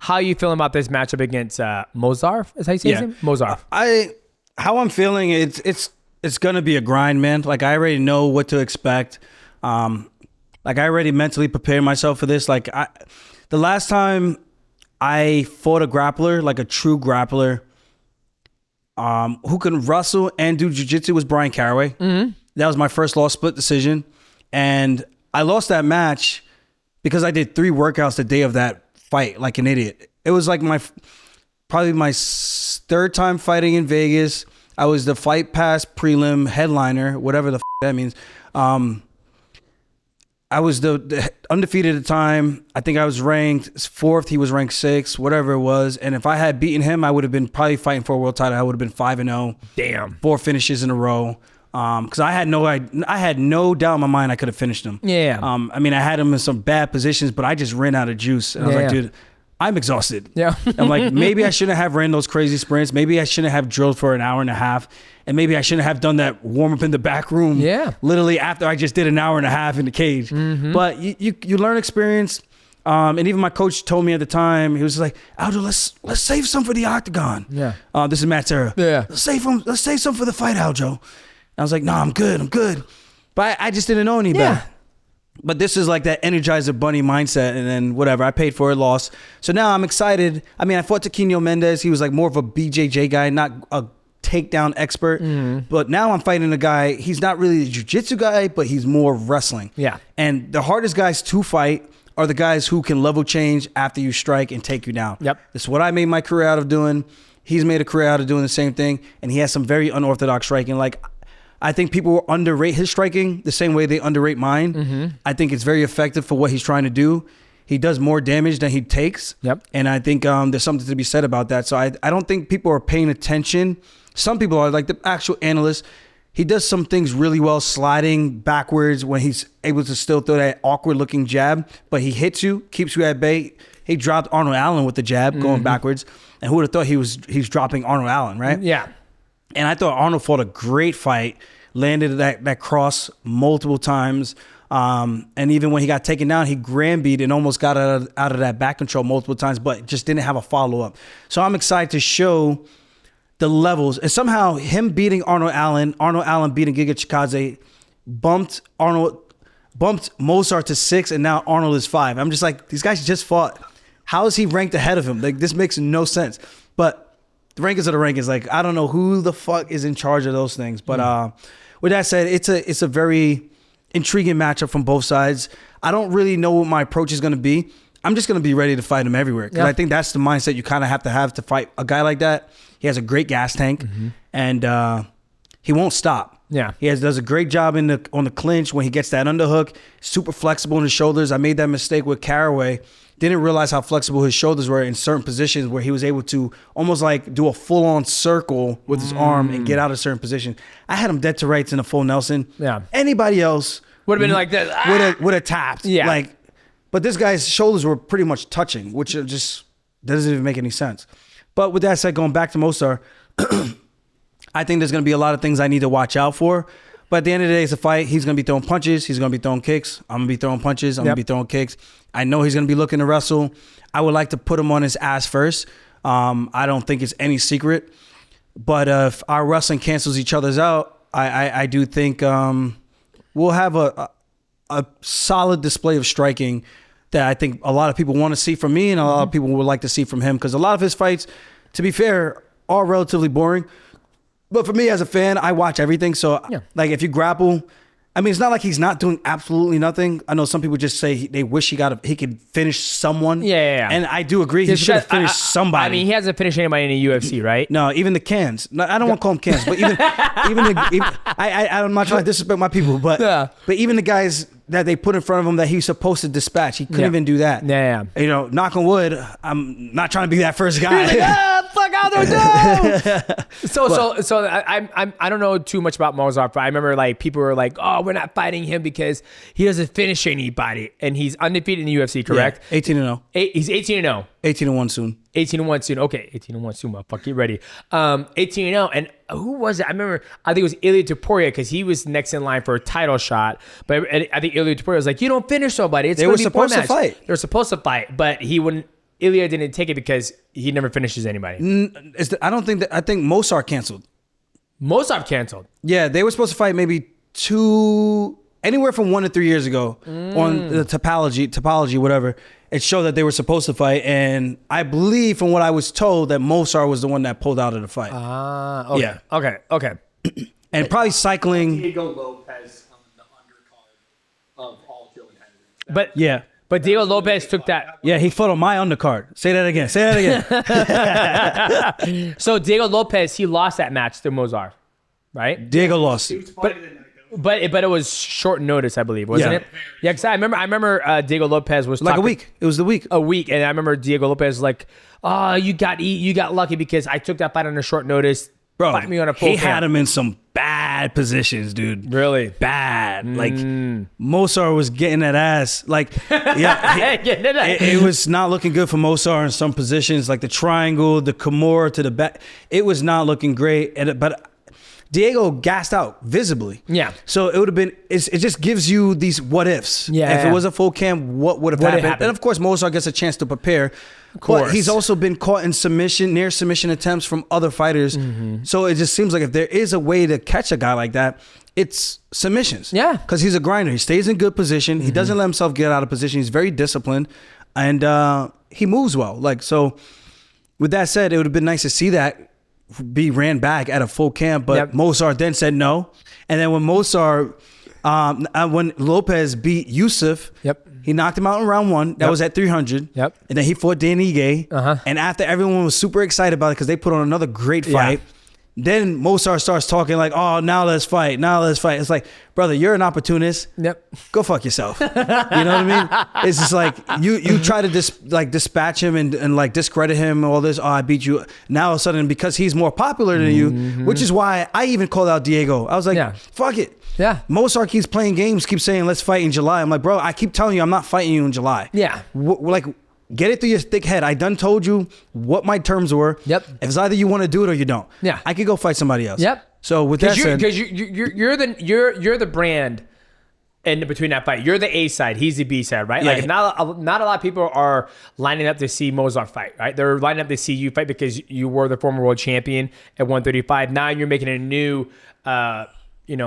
How are you feeling about this matchup against MOVSAR? Is how you say his name? MOVSAR. How I'm feeling, it's gonna be a grind, man. Like I already know what to expect. Like I already mentally prepared myself for this. Like the last time I fought a grappler, like a true grappler, who can wrestle and do jiu-jitsu was Brian Caraway. Mm-hmm. That was my first loss, split decision. And I lost that match because I did 3 workouts the day of that fight like an idiot. It was like probably my 3rd time fighting in Vegas. I was the Fight Pass prelim headliner, whatever the that means. I was the undefeated at the time. I think I was ranked 4th. He was ranked 6th, whatever it was. And if I had beaten him, I would have been probably fighting for a world title. I would have been 5-0. Damn. 4 finishes in a row. Because I had no doubt in my mind I could have finished him. Yeah. I mean, I had him in some bad positions, but I just ran out of juice. And I was like, dude, I'm exhausted. Yeah. I'm like, maybe I shouldn't have ran those crazy sprints. Maybe I shouldn't have drilled for an hour and a half. And maybe I shouldn't have done that warm up in the back room. Yeah. Literally after I just did an hour and a half in the cage. Mm-hmm. But you learn experience. And even my coach told me at the time, he was like, Aljo, let's save some for the octagon. Yeah. This is Matt Serra. Yeah. Let's save some for the fight, Aljo. And I was like, no, I'm good. But I just didn't know any better. But this is like that Energizer Bunny mindset, and then whatever. I paid for it, lost. So now I'm excited. I mean, I fought Taquino Mendez. He was like more of a BJJ guy, not a takedown expert. Mm-hmm. But now I'm fighting a guy. He's not really a jiu-jitsu guy, but he's more wrestling. Yeah. And the hardest guys to fight are the guys who can level change after you strike and take you down. Yep. That's what I made my career out of doing. He's made a career out of doing the same thing, and he has some very unorthodox striking. Like, I think people underrate his striking the same way they underrate mine. Mm-hmm. I think it's very effective for what he's trying to do. He does more damage than he takes. Yep. And I think there's something to be said about that. So I don't think people are paying attention. Some people are, like the actual analysts. He does some things really well, sliding backwards when he's able to still throw that awkward looking jab, but he hits you, keeps you at bay. He dropped Arnold Allen with the jab going backwards. And who would have thought he's dropping Arnold Allen, right? Yeah. And I thought Arnold fought a great fight, landed that cross multiple times. And even when he got taken down, he grand beat and almost got out of that back control multiple times, but just didn't have a follow-up. So I'm excited to show the levels. And somehow him beating Arnold Allen beating Giga Chikadze, bumped MOVSAR to 6, and now Arnold is 5. I'm just like, these guys just fought. How is he ranked ahead of him? Like, this makes no sense. But the rankings are the rankings. Like, I don't know who the fuck is in charge of those things. But with that said, it's a very intriguing matchup from both sides. I don't really know what my approach is going to be. I'm just going to be ready to fight him everywhere. Because I think that's the mindset you kind of have to fight a guy like that. He has a great gas tank, and he won't stop. Yeah, he does a great job on the clinch when he gets that underhook. Super flexible in his shoulders. I made that mistake with Caraway. Didn't realize how flexible his shoulders were in certain positions where he was able to almost like do a full-on circle with his arm and get out of certain positions. I had him dead to rights in a full Nelson. Yeah. Anybody else would have been like that. Would have tapped. Yeah. But this guy's shoulders were pretty much touching, which just doesn't even make any sense. But with that said, going back to MOVSAR, I think there's going to be a lot of things I need to watch out for. But at the end of the day, it's a fight. He's going to be throwing punches. He's going to be throwing kicks. I'm going to be throwing punches. I'm going to be throwing kicks. I know he's going to be looking to wrestle. I would like to put him on his ass first. I don't think it's any secret. But if our wrestling cancels each other's out, I do think we'll have a solid display of striking that I think a lot of people want to see from me and a lot of people would like to see from him. Because a lot of his fights, to be fair, are relatively boring. But for me as a fan, I watch everything. So, like, if you grapple, I mean, it's not like he's not doing absolutely nothing. I know some people just say they wish he could finish someone. Yeah. And I do agree. He should have finished somebody. I mean, he hasn't finished anybody in the UFC, right? No, even the cans. No, I don't want to call them cans, but I'm not trying to disrespect my people, but even the guys that they put in front of him that he's supposed to dispatch, he couldn't even do that. Yeah. You know, knock on wood, I'm not trying to be that first guy. Fuck out there, So I don't know too much about Mozart, but I remember like people were like, "Oh, we're not fighting him because he doesn't finish anybody," and he's undefeated in the UFC, correct? Yeah, 18-0. He's 18-0. 18-1 soon. 18-1 soon. Okay, 18-1 soon, motherfucker. Get ready. 18-0. And who was it? I remember, I think it was Ilya Topuria because he was next in line for a title shot. But I think Ilya Topuria was like, "You don't finish somebody. They were supposed to fight. They were supposed to fight, but he wouldn't. Ilya didn't take it because he never finishes anybody. I don't think that. I think MOVSAR canceled. MOVSAR canceled. Yeah, they were supposed to fight maybe anywhere from 1 to 3 years ago on the topology, whatever. It showed that they were supposed to fight, and I believe from what I was told that MOVSAR was the one that pulled out of the fight. Okay. Yeah. Okay. And probably cycling. Diego Lopez on the undercard of Aljo and Henry. But Yeah. But Diego Lopez took that. Yeah, he fought on my undercard. Say that again. So Diego Lopez, he lost that match to MOVSAR, right? Diego lost. But it was short notice, I believe, wasn't Yeah. it? Yeah, because I remember Diego Lopez was Like talking, a week. It was the week. a week, and I remember Diego Lopez was like, "Oh, you got lucky because I took that fight on a short notice. Bro, fight me on a full he camp." had him in some bad positions, dude. Really Bad. Like, MOVSAR was getting that ass. Like, yeah, it was not looking good for MOVSAR in some positions, like the triangle, the Kimura to the back. It was not looking great. But Diego gassed out visibly. Yeah. So it would have been, it just gives you these what ifs. Yeah. If it was a full camp, what would have happened? And of course, MOVSAR gets a chance to prepare. Of course. But he's also been caught in near submission attempts from other fighters. So it just seems like if there is a way to catch a guy like that, it's submissions. Yeah. Because he's a grinder. He stays in good position. He doesn't let himself get out of position. He's very disciplined. And he moves well. Like, so with that said, it would have been nice to see that be ran back at a full camp. But MOVSAR then said no. And then when when Lopez beat Yusuf, he knocked him out in round 1. That was at 300. And then he fought Dan Ige. And after everyone was super excited about it because they put on another great fight, then MOVSAR starts talking like, "Oh, now let's fight. Now let's fight." It's like, brother, you're an opportunist. Go fuck yourself. You know what I mean? It's just like you try to dispatch him and like discredit him. All this. Oh, I beat you. Now all of a sudden, because he's more popular than you, which is why I even called out Diego. I was like, fuck it. Yeah. MOVSAR keeps playing games, keeps saying, let's fight in July. I'm like, bro, I keep telling you I'm not fighting you in July. Yeah. Like, get it through your thick head. I done told you what my terms were. If it's either you want to do it or you don't. Yeah. I could go fight somebody else. So with that said, because you're the brand in between that fight. You're the A side. He's the B side, right? Yeah. Like not a lot of people are lining up to see MOVSAR fight, right? They're lining up to see you fight because you were the former world champion at 135. Now you're making a new,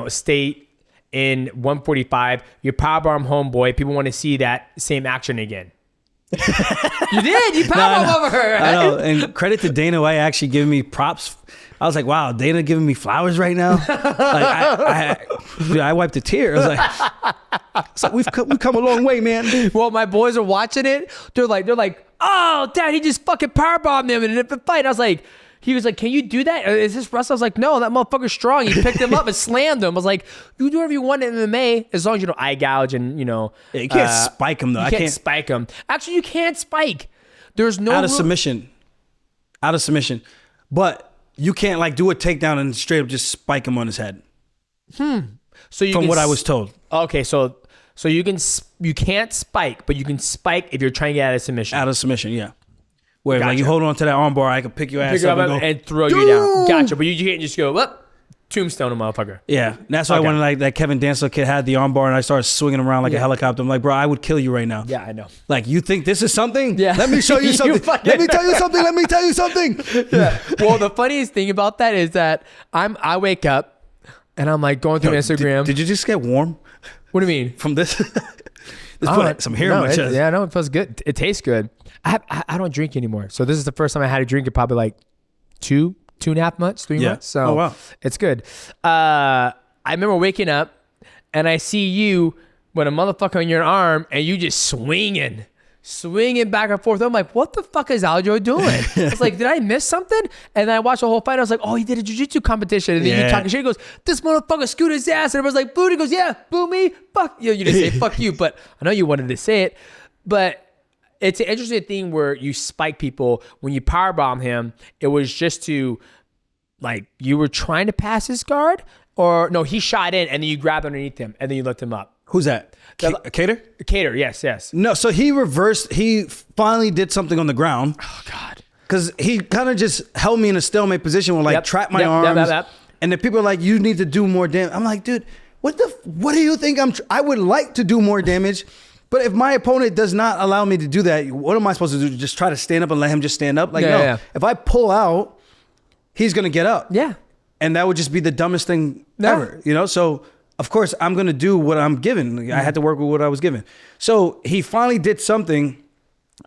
state in 145. You're powerbomb homeboy. People want to see that same action again. You did. You powerbomb over her. Right? I know. And credit to Dana White actually giving me props. I was like, wow, Dana giving me flowers right now. I wiped a tear. I was like, we've come a long way, man. Well, my boys are watching it. They're like, oh, Dad, he just fucking powerbombed him in a fight. I was like, he was like, can you do that? Is this Russell? I was like, no, that motherfucker's strong. He picked him up and slammed him. I was like, you do whatever you want in MMA as long as you don't eye gouge and, Yeah, you can't spike him, though. You can't spike him. Actually, you can't spike. There's no out of submission. But you can't like do a takedown and straight up just spike him on his head. So you from can what I was told. Okay, so you can't spike, but you can spike if you're trying to get out of submission. Out of submission, yeah. Where like you hold on to that armbar, I can pick your ass up and throw you down. Gotcha, but you can't just go up, tombstone a motherfucker. Yeah, that's why when like that Kevin Dancer kid had the armbar and I started swinging around like a helicopter, I'm like, bro, I would kill you right now. Yeah, I know. Like, you think this is something? Yeah. Let me show you something. Let me tell you something. Let me tell you something. Yeah. Well, the funniest thing about that is that I wake up and I'm like going through Instagram. Did you just get warm? What do you mean? From this? Put some hair in my chest. Yeah, no, it feels good. It tastes good. I don't drink anymore. So this is the first time I had a drink in probably like 2.5 months, 3 months. So wow. It's good. I remember waking up and I see you with a motherfucker on your arm and you just swinging back and forth. I'm like, what the fuck is Aljo doing? I was like, did I miss something? And then I watched the whole fight. I was like, oh, he did a jiu-jitsu competition. And then you talking shit. He goes, this motherfucker screwed his ass. And everyone's like, boo. He goes, yeah, boo me. Fuck you. You didn't say fuck you, but I know you wanted to say it. But it's an interesting thing where you spike people. When you powerbomb him, it was just to, like, you were trying to pass his guard, or no, he shot in and then you grabbed underneath him and then you lift him up. Who's that? Cater? Cater, yes. No, so he reversed. He finally did something on the ground. Oh, God. Because he kind of just held me in a stalemate position where like trap my arms. And the people are like, you need to do more damage. I'm like, dude, what do you think I would like to do more damage. But if my opponent does not allow me to do that, what am I supposed to do? Just try to stand up and let him just stand up? Like, no. If I pull out, he's going to get up. Yeah. And that would just be the dumbest thing ever, you know? So, of course, I'm going to do what I'm given. I had to work with what I was given. So he finally did something.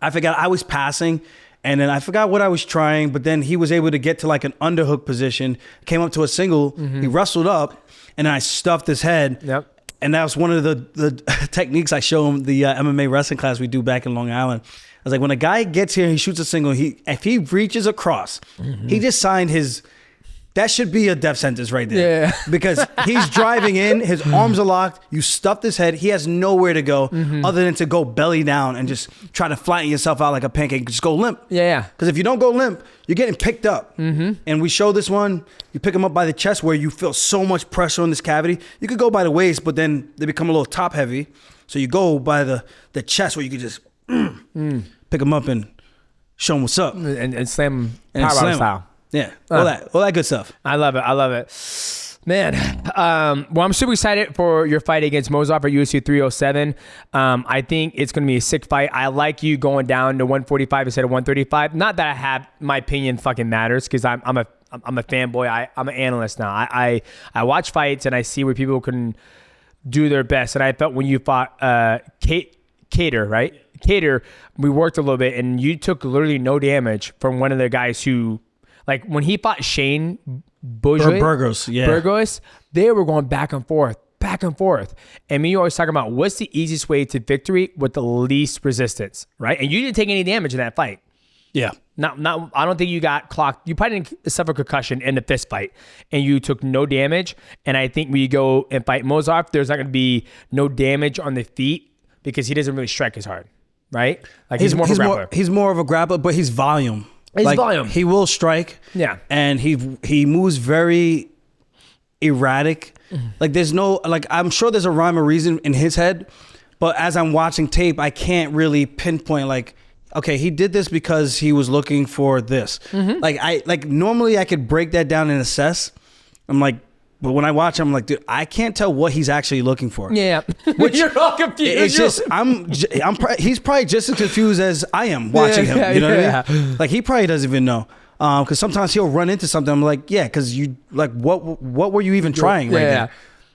I forgot. I was passing, and then I forgot what I was trying, but then he was able to get to like an underhook position, came up to a single. He wrestled up, and then I stuffed his head. Yep. And that was one of the techniques I show him, the MMA wrestling class we do back in Long Island. I was like, when a guy gets here, he shoots a single, if he reaches across, he just signed his... That should be a death sentence right there. Yeah. Because he's driving in, his arms are locked, you stuffed his head, he has nowhere to go other than to go belly down and just try to flatten yourself out like a pancake, just go limp. Yeah. Because if you don't go limp, you're getting picked up. And we show this one, you pick him up by the chest where you feel so much pressure on this cavity. You could go by the waist, but then they become a little top heavy. So you go by the chest where you could just pick him up and show him what's up. And slam him power style. Yeah, all that good stuff. I love it. Man, well, I'm super excited for your fight against MOVSAR for UFC 307. I think it's going to be a sick fight. I like you going down to 145 instead of 135. Not that I have my opinion fucking matters, because I'm a fanboy. I'm an analyst now. I watch fights and I see where people can do their best. And I felt when you fought Cater, right? Cater, we worked a little bit, and you took literally no damage from one of the guys who. Like when he fought Shane Burgos, they were going back and forth. And me, you always talking about what's the easiest way to victory with the least resistance, right? And you didn't take any damage in that fight. Yeah. Not. I don't think you got clocked. You probably didn't suffer concussion in the fist fight, and you took no damage. And I think when you go and fight MOVSAR, there's not going to be no damage on the feet because he doesn't really strike as hard, right? Like he's more of a grappler. He's more of a grappler, but he's volume. Volume. He will strike. Yeah. And he moves very erratic. Like there's no, like I'm sure there's a rhyme or reason in his head, but as I'm watching tape, I can't really pinpoint like, okay, he did this because he was looking for this. Like normally I could break that down and assess. I'm like, but when I watch him, I'm like, dude, I can't tell what he's actually looking for. Yeah. Which you're all confused. It's just, he's probably just as confused as I am watching him. You know what I mean? Like he probably doesn't even know. Because sometimes he'll run into something. I'm like, yeah, because you like, what were you even trying right there?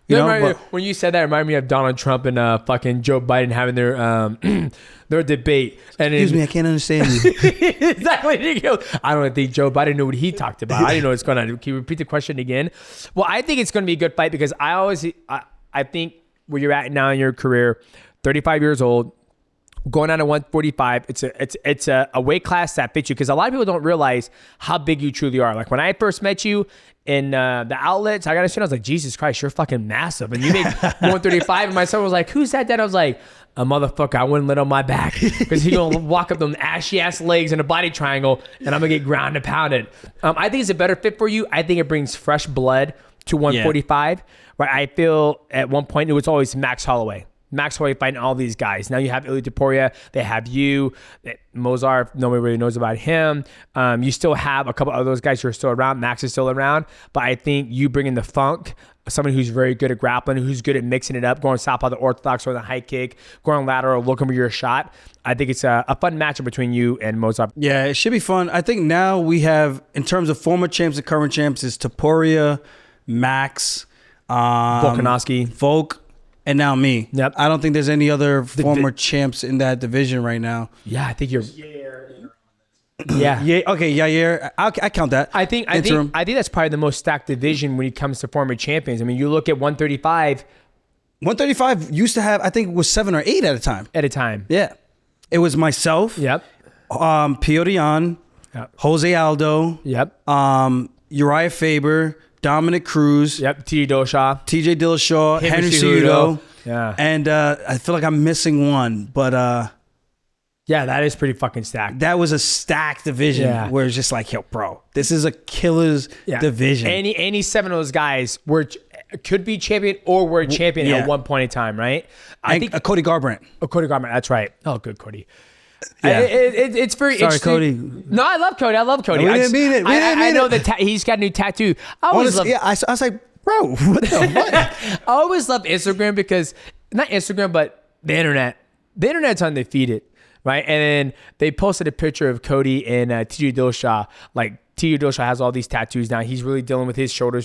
You know, when you said that, it reminded me of Donald Trump and fucking Joe Biden having their debate. And excuse me, I can't understand you. Exactly. I don't think Joe Biden knew what he talked about. I didn't know what's going on. Can you repeat the question again? Well, I think it's going to be a good fight because I think where you're at now in your career, 35 years old, going down to 145, it's a weight class that fits you because a lot of people don't realize how big you truly are. Like when I first met you in the outlets, I was like, Jesus Christ, you're fucking massive. And you make 135, and my son was like, who's that? Dad? I was like, a motherfucker I wouldn't let on my back because he gonna walk up them ashy ass legs in a body triangle, and I'm gonna get ground and pounded. I think it's a better fit for you. I think it brings fresh blood to 145. Right? I feel at one point it was always Max Holloway. Max Holloway fighting all these guys. Now you have Ilya Topuria. They have you. MOVSAR, nobody really knows about him. You still have a couple of those guys who are still around. Max is still around. But I think you bring in the funk, somebody who's very good at grappling, who's good at mixing it up, going southpaw the orthodox or the high kick, going lateral, looking for your shot. I think it's a fun matchup between you and MOVSAR. Yeah, it should be fun. I think now we have, in terms of former champs and current champs, is Topuria, Max, Volkanovski, Volk, and now me. Yep. I don't think there's any other former champs in that division right now. Yeah, I think you're. Yeah. Okay. Yeah. I count that. I think that's probably the most stacked division when it comes to former champions. I mean, you look at 135. 135 used to have, I think it was 7 or 8 at a time. Yeah. It was myself. Yep. Piotr, yep. Jose Aldo. Yep. Uriah Faber. Dominic Cruz. Yep. TJ Dillashaw. Henry Cejudo. Yeah. And I feel like I'm missing one, but yeah, that is pretty fucking stacked. That was a stacked division where it's just like, yo, bro, this is a killer's division. Any 7 of those guys could be champion or were champion at one point in time, right? I think Cody Garbrandt. Cody Garbrandt, that's right. Oh, good Cody. Yeah. It's very interesting. Cody. No, I love Cody. No, we didn't mean it. I know that he's got a new tattoo. I was like, bro, what the fuck? I always love Instagram because, not Instagram, but the internet. the internet's undefeated, right? And then they posted a picture of Cody and TJ Dillashaw. Like TJ Dillashaw has all these tattoos now. He's really dealing with his shoulder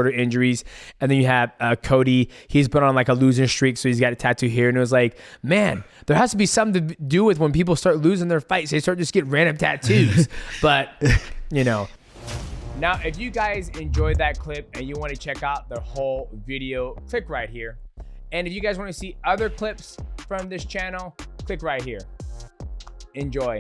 injuries. And then you have Cody. He's been on like a losing streak, so he's got a tattoo here. And it was like, man, there has to be something to do with when people start losing their fights. They start just getting random tattoos. But, you know. Now, if you guys enjoyed that clip and you want to check out the whole video, click right here. And if you guys want to see other clips from this channel, click right here. Enjoy.